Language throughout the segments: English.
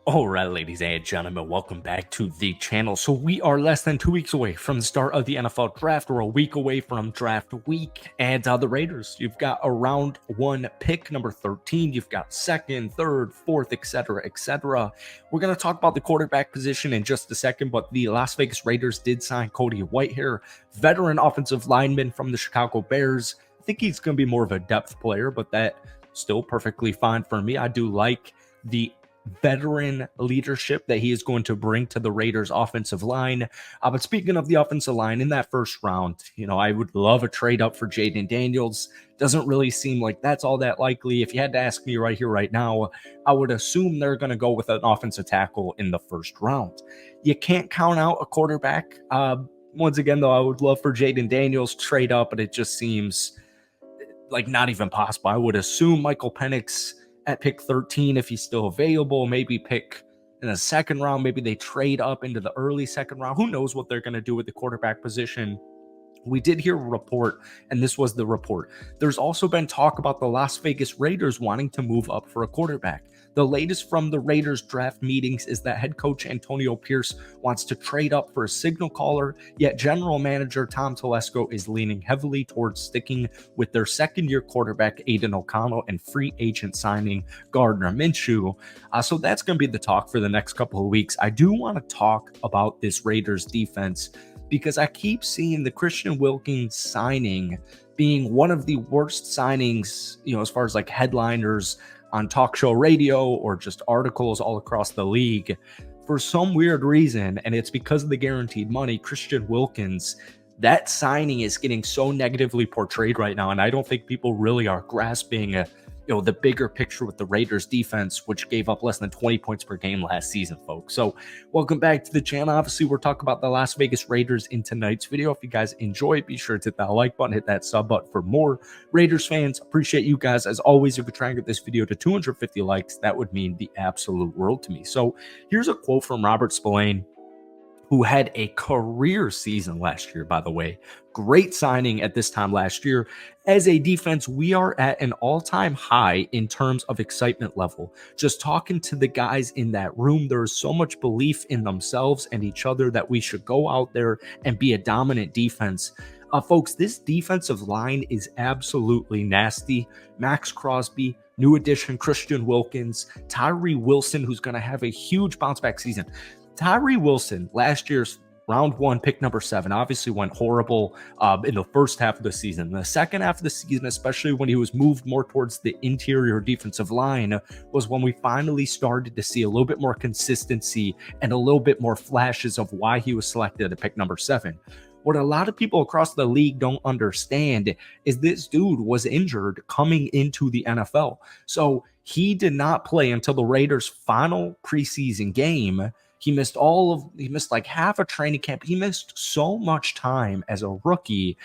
All right, ladies and gentlemen, welcome back to the channel. So we are less than 2 weeks away from the start of the NFL draft. We're a week away from draft week. And the Raiders, you've got a round one pick, number 13. You've got second, third, fourth, etc., etc. We're going to talk about the quarterback position in just a second, but the Las Vegas Raiders did sign Cody Whitehair, veteran offensive lineman from the Chicago Bears. I think he's going to be more of a depth player, but that still perfectly fine for me. I do like the veteran leadership that he is going to bring to the Raiders offensive line. But speaking of the offensive line, in that first round, I would love a trade up for Jaden Daniels. Doesn't really seem like that's all that likely. If you had to ask me right here, right now, I would assume they're going to go with an offensive tackle in the first round. You can't count out a quarterback. Once again, though, I would love for Jaden Daniels trade up, but it just seems like not even possible. I would assume Michael Penix at pick 13 if he's still available, maybe pick in the second round. Maybe they trade up into the early second round. Who knows what they're going to do with the quarterback position. We did hear a report, and this was the report. There's also been talk about the Las Vegas Raiders wanting to move up for a quarterback. The latest from the Raiders draft meetings is that head coach Antonio Pierce wants to trade up for a signal caller, yet general manager Tom Telesco is leaning heavily towards sticking with their second-year quarterback Aiden O'Connell and free agent signing Gardner Minshew. So that's going to be the talk for the next couple of weeks. I do want to talk about this Raiders defense because I keep seeing the Christian Wilkins signing being one of the worst signings, as far as like headliners on talk show radio or just articles all across the league for some weird reason. And it's because of the guaranteed money. Christian Wilkins, that signing is getting so negatively portrayed right now. And I don't think people really are grasping the bigger picture with the Raiders defense, which gave up less than 20 points per game last season, folks. So welcome back to the channel. Obviously, we're talking about the Las Vegas Raiders in tonight's video. If you guys enjoy it, be sure to hit that like button, hit that sub button for more Raiders fans. Appreciate you guys. As always, if we try and get this video to 250 likes, that would mean the absolute world to me. So here's a quote from Robert Spillane, who had a career season last year, by the way. Great signing at this time last year. As a defense, we are at an all-time high in terms of excitement level. Just talking to the guys in that room, there is so much belief in themselves and each other that we should go out there and be a dominant defense. Folks, this defensive line is absolutely nasty. Max Crosby, new addition Christian Wilkins, Tyree Wilson, who's going to have a huge bounce-back season. Tyree Wilson, last year's round one, pick number 7, obviously went horrible in the first half of the season. In the second half of the season, especially when he was moved more towards the interior defensive line, was when we finally started to see a little bit more consistency and a little bit more flashes of why he was selected at pick number 7. What a lot of people across the league don't understand is this dude was injured coming into the NFL. So he did not play until the Raiders' final preseason game. He missed like half a training camp. He missed so much time as a rookie,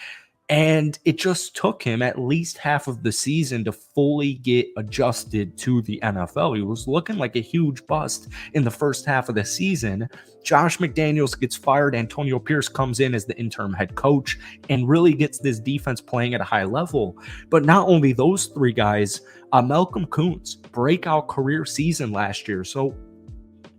and it just took him at least half of the season to fully get adjusted to the NFL. He was looking like a huge bust in the first half of the season. Josh McDaniels gets fired. Antonio Pierce comes in as the interim head coach and really gets this defense playing at a high level. But not only those three guys, Malcolm Koonce, breakout career season last year. So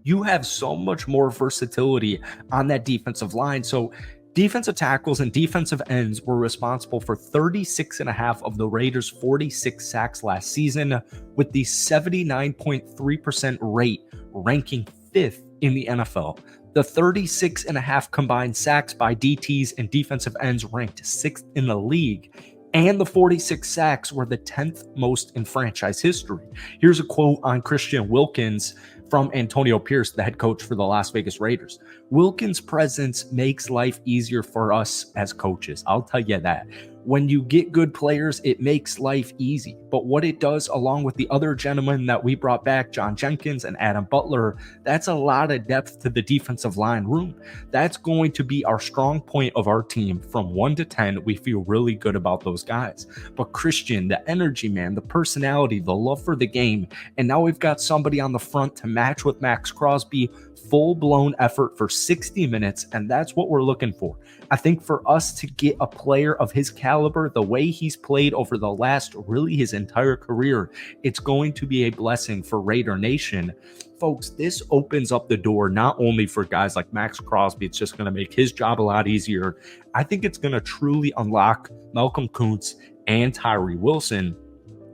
you have so much more versatility on that defensive line. So defensive tackles and defensive ends were responsible for 36.5 of the Raiders' 46 sacks last season, with the 79.3% rate ranking 5th in the NFL. The 36.5 combined sacks by DTs and defensive ends ranked 6th in the league. And the 46 sacks were the 10th most in franchise history. Here's a quote on Christian Wilkins from Antonio Pierce, the head coach for the Las Vegas Raiders. Wilkins' presence makes life easier for us as coaches. I'll tell you that. When you get good players, it makes life easy. But what it does, along with the other gentlemen that we brought back, John Jenkins and Adam Butler, that's a lot of depth to the defensive line room. That's going to be our strong point of our team. From 1 to 10, we feel really good about those guys. But Christian, the energy, man, the personality, the love for the game, and now we've got somebody on the front to match with Max Crosby, full-blown effort for 60 minutes, and that's what we're looking for. I think for us to get a player of his caliber, the way he's played over the last, really his entire career, it's going to be a blessing for Raider Nation. folks, this opens up the door not only for guys like Max Crosby, it's just going to make his job a lot easier. I think it's going to truly unlock Malcolm Kuntz and Tyree Wilson,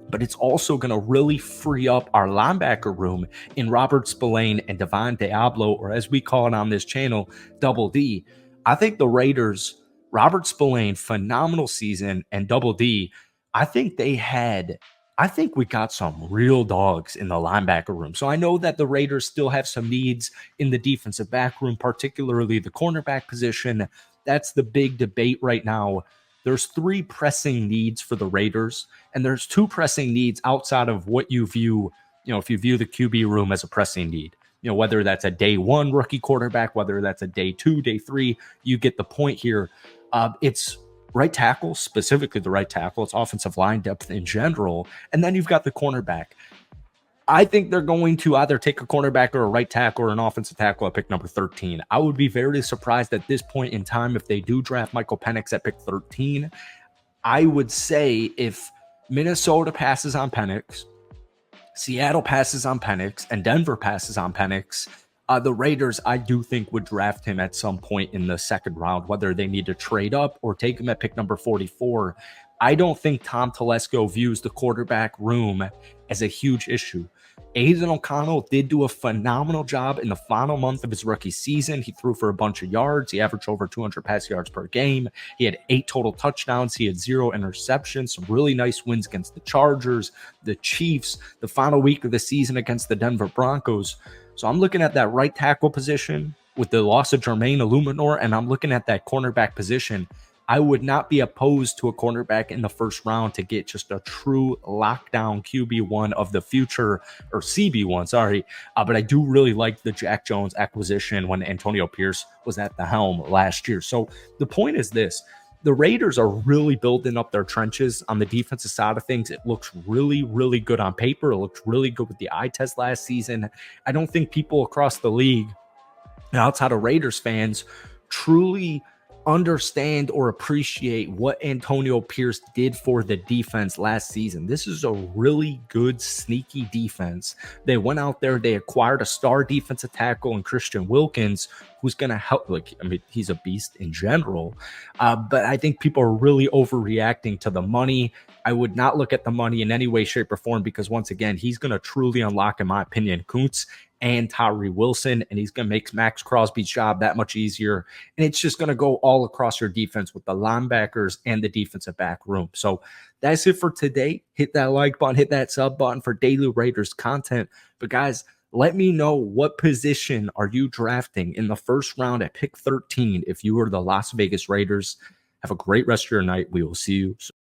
but it's also going to really free up our linebacker room in Robert Spillane and Devon Diablo, or as we call it on this channel, Double D. I think the Raiders, Robert Spillane, phenomenal season, and Double D, I think we got some real dogs in the linebacker room. So I know that the Raiders still have some needs in the defensive back room, particularly the cornerback position. That's the big debate right now. There's 3 pressing needs for the Raiders, and there's 2 pressing needs outside of what you view, if you view the QB room as a pressing need, whether that's a day 1 rookie quarterback, whether that's a day 2, day 3, you get the point here. It's right tackle, specifically the right tackle. It's offensive line depth in general. And then you've got the cornerback. I think they're going to either take a cornerback or a right tackle or an offensive tackle at pick number 13. I would be very surprised at this point in time if they do draft Michael Penix at pick 13. I would say if Minnesota passes on Penix, Seattle passes on Penix, and Denver passes on Penix, the Raiders, I do think, would draft him at some point in the second round, whether they need to trade up or take him at pick number 44. I don't think Tom Telesco views the quarterback room as a huge issue. Aiden O'Connell did do a phenomenal job in the final month of his rookie season. He threw for a bunch of yards. He averaged over 200 pass yards per game. He had 8 total touchdowns. He had 0 interceptions. Some really nice wins against the Chargers, the Chiefs, the final week of the season against the Denver Broncos. So I'm looking at that right tackle position with the loss of Jermaine Illuminor, and I'm looking at that cornerback position. I would not be opposed to a cornerback in the first round to get just a true lockdown QB1 of the future, or CB1, sorry. But I do really like the Jack Jones acquisition when Antonio Pierce was at the helm last year. So the point is this. The Raiders are really building up their trenches on the defensive side of things. It looks really, really good on paper. It looked really good with the eye test last season. I don't think people across the league, outside of Raiders fans, truly understand or appreciate what Antonio Pierce did for the defense last season. This is a really good, sneaky defense. They went out there, they acquired a star defensive tackle in Christian Wilkins, who's going to help. He's a beast in general. But I think people are really overreacting to the money. I would not look at the money in any way, shape, or form, because once again, he's going to truly unlock, in my opinion, Kuntz and Tyree Wilson, and he's going to make Max Crosby's job that much easier. And it's just going to go all across your defense with the linebackers and the defensive back room. So that's it for today. Hit that like button, hit that sub button for daily Raiders content. But guys, let me know, what position are you drafting in the first round at pick 13 if you are the Las Vegas Raiders. Have a great rest of your night. We will see you soon.